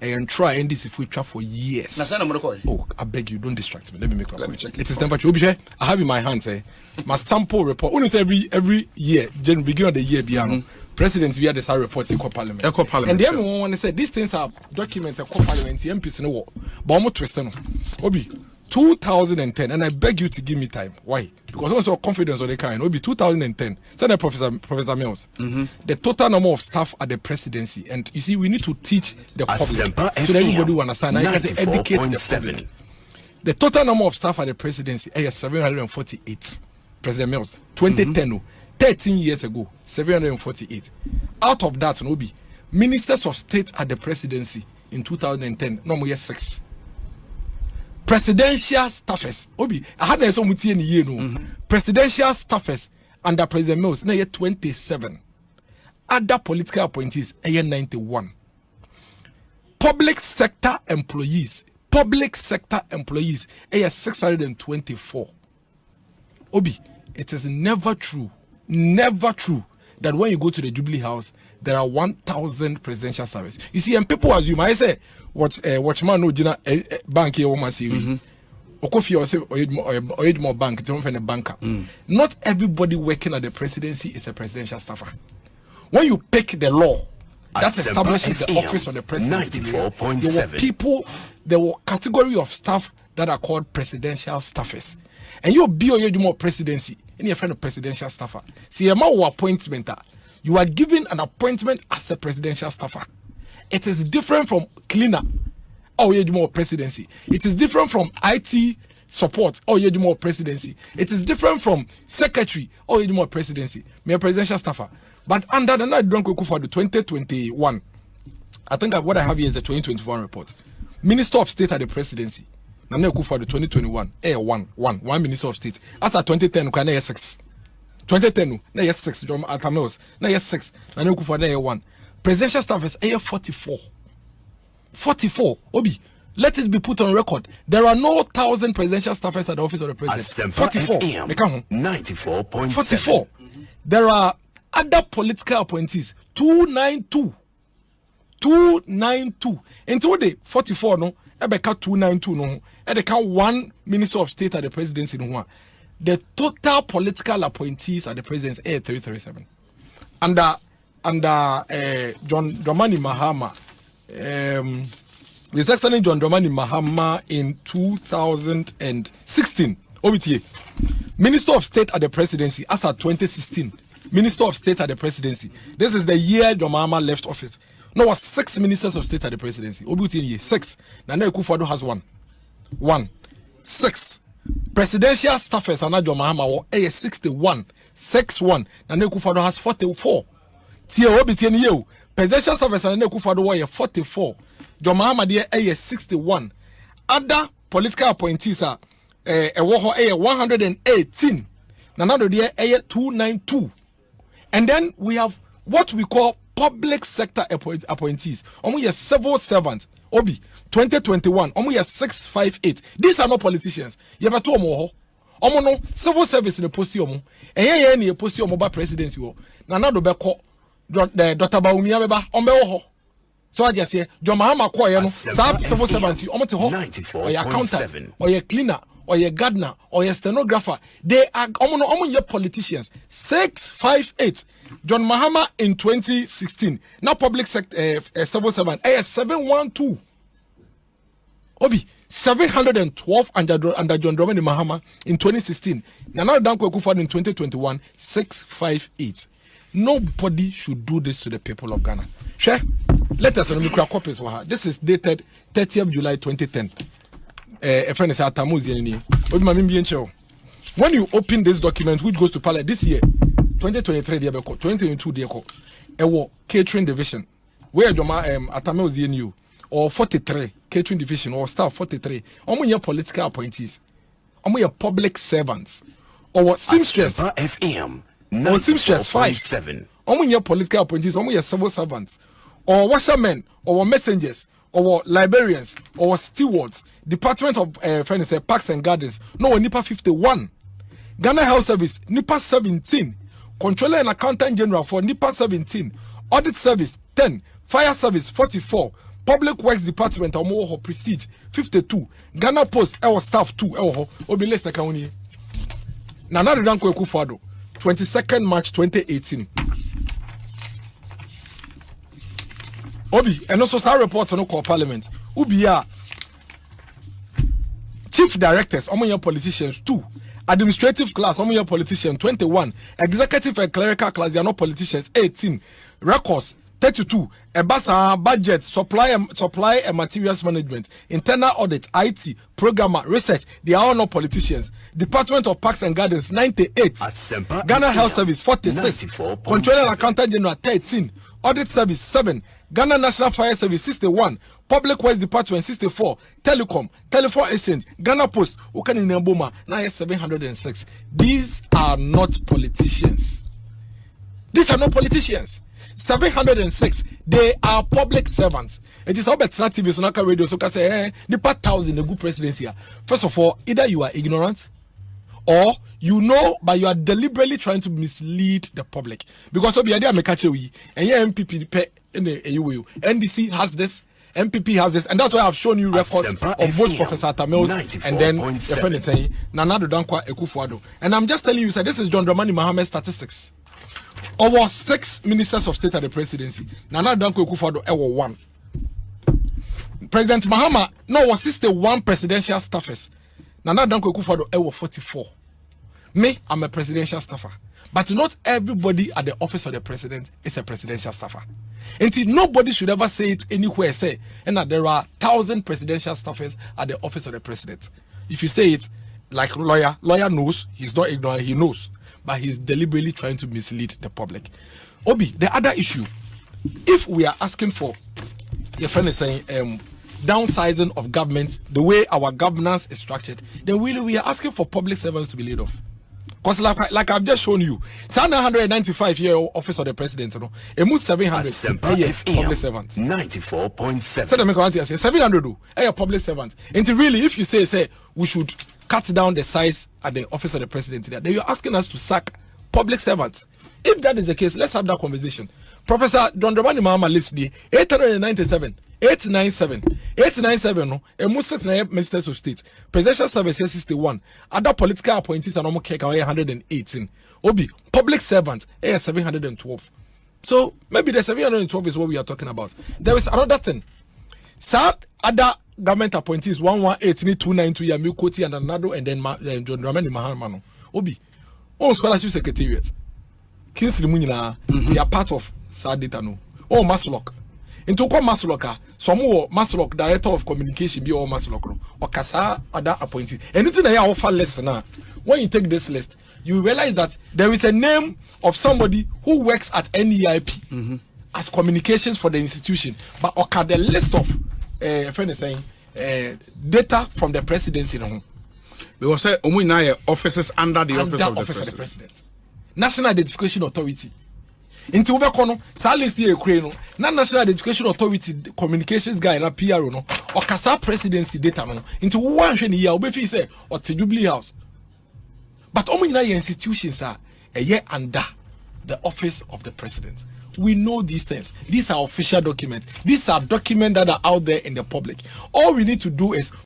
and try and this if we try for years. Oh, I beg you, don't distract me. Let me make my point. Check it is never true. I have in my hands my sample report. Almost every year, beginning of the year, presidents we had the reports in Parliament. And the other one said these things are documented in Parliament. MPs in the war, but I'm not twisting. Obi 2010, and I beg you to give me time. Why? Because I also confidence on the kind. Obi 2010. Said Professor Mills. The total number of staff at the presidency, and you see, we need to teach the public so that everybody will understand. I can educate the public. The total number of staff at the presidency is 748. President Mills, 2010. 13 years ago, 748. Out of that, Obi, ministers of state at the presidency in 2010, no more 6. Presidential staffers, Obi, I had some in year no. Presidential staffers under President Mills, na 27. Other political appointees, 91. Public sector employees, 624. Obi, it is never true that when you go to the Jubilee House, there are 1,000 presidential service. You see, and people assume, I say, watchman no jina bank here woman see. Okofi or say or more bank, it's from a banker. Not everybody working at the presidency is a presidential staffer. When you pick the law that establishes the office of the presidency, there were category of staff that are called presidential staffers. And you'll be more presidency. Any friend of presidential staffer. See, a more appointment. You are given an appointment as a presidential staffer. It is different from cleaner. Oh, you more presidency. It is different from IT support. Oh, you more presidency. It is different from secretary. Oh, you more presidency. Me a presidential staffer. But under the night, don't go for the 2021. I think that what I have here is the 2021 report. Minister of State at the presidency. Nana for the 2021. One Minister of State. As at 2010, can 6. 2010, na 6. John Addo'S, na 6. Nana for na 1. Presidential staff is 44. 44. Obi, let it be put on record. There are no 1,000 presidential staffers at the office of the president. 44. 94.7. 44. There are other political appointees. 292. 292. Until the 44 no. Ebeka 292 no. Ebeka one Minister of State at the presidency no. The total political appointees at the presidency is 337. Under John Dramani Mahama, His Excellency John Dramani Mahama in 2016, OBTA, Minister of State at the presidency, as at 2016, Minister of State at the presidency. This is the year John Mahama left office. No, was 6 ministers of state at the presidency. OBTA 6. Nana Akufo-Addo has 1. 6. Presidential staffers and John Mahama were 61. 6-1. Nana Akufo-Addo has 44. Presidential service and Akufo-Addo 44. John Mahama there 61. Other political appointees are 118. Nanado there 292. And then we have what we call public sector appointees. We have civil servants. Obi 2021. We have 658. These are not politicians. You have two more. No civil service in the post yomo. And here post yomo by presidency. Nanado beko. Dr. Baumia beba ombeho. So I just say John Mahama Koya no civil servants omote ho or your accountant or your cleaner or your gardener or your stenographer. They are your politicians. 658. John Mahama in 2016. Now public sector civil servant 712. Obi 712 under John Dramani Mahama in 2016. Now Danko Akufo-Addo in 2021 658. Nobody should do this to the people of Ghana. Share. Let us remember copies for her. This is dated 30th July 2010. When you open this document, which goes to Parliament this year, 2023, 2022, catering division, where Atame was the or 43 catering division or staff 43. Your political appointees, your public servants, or seamstress FM. Or seamstress 5. Your political appointees, your civil servants, or washermen, or messengers, or librarians, or stewards, Department of Parks and Gardens, no NIPA 51, Ghana Health Service, NIPA 17, Controller and Accountant General for NIPA 17, Audit Service 10, Fire Service 44, Public Works Department omo Prestige 52. Ghana Post staff 2 obi list account ni. Nana Dankwa Akufo-Addo 22nd March 2018. Obi and also some reports on call parliament. Ubia chief directors, omo politicians 2. Administrative class, omo politicians 21. Executive and clerical class, they are not politicians 18. Records 32. Ebasa budget, supply and materials management, internal audit, IT, programmer, research, they are all not politicians. Department of Parks and Gardens 98. Ghana Health Service 46. Controller and Accountant General 13. Audit Service 7. Ghana National Fire Service 61. Public Works Department 64. Telecom, Telephone Exchange, Ghana Post, Ukani Namboma, now 706. These are not politicians. These are not politicians. 706. They are public servants. It is all about TV, Sonaka Radio, so can say, the part 1,000 the good presidency. First of all, either you are ignorant or you know, but you are deliberately trying to mislead the public. Because of the idea, and yeah, MPP NDC has this, MPP has this, and that's why I've shown you records of both Professor Tamils and then your friend is saying Nana Dankwa Akufo-Addo. And I'm just telling you, sir, this is John Dramani Mohammed statistics. Over 6 ministers of state at the presidency. Nana Dankwa Akufo-Addo ever 1. President Mahama no was 61 presidential staffers. Nana Dankwa Akufo-Addo ever 44. Me, I'm a presidential staffer. But not everybody at the office of the president is a presidential staffer. Until nobody should ever say it anywhere, say, and that there are 1,000 presidential staffers at the office of the president. If you say it like lawyer knows, he's not ignorant, he knows. But he's deliberately trying to mislead the public. Obi, the other issue, if we are asking for, your friend is saying, downsizing of government, the way our governance is structured, then we are asking for public servants to be laid off. Because like I've just shown you, 995-year office of the president, it moves 700 public servants. 94.7. 700 public servants. And really, if you say we should cut down the size at the office of the president, then you're asking us to sack public servants. If that is the case, let's have that conversation. Professor John Dramani Mahama list 897. 897 no emu 6 na ministers of state, presidential service 61, other political appointees and almost 118. Obi public servants 712. So maybe the 712 is what we are talking about. There is another thing. Sad other government appointees 118,292 Yami Koti and Anado and then John Dramani Mahama. Obi scholarship secretariat Kingsley Munina, they are part of sad data no. Maslok. Into come Masloka, some more Maslok, director of communication, be all Maslok, or Kasa, other appointees. Anything I offer list now. When you take this list, you realize that there is a name of somebody who works at NEIP as communications for the institution. But okay, the list of friend is saying data from the presidency. Because say offices under the office of the president. National Identification Authority. Into Ubekono, silence the Ukraine, not National Education Authority communications guy, na PR no, or Kasa presidency data no, into one year, Obefi say, or the Jubilee House. But only institutions are a year under the office of the president. We know these things. These are official documents. These are documents that are out there in the public. All we need to do is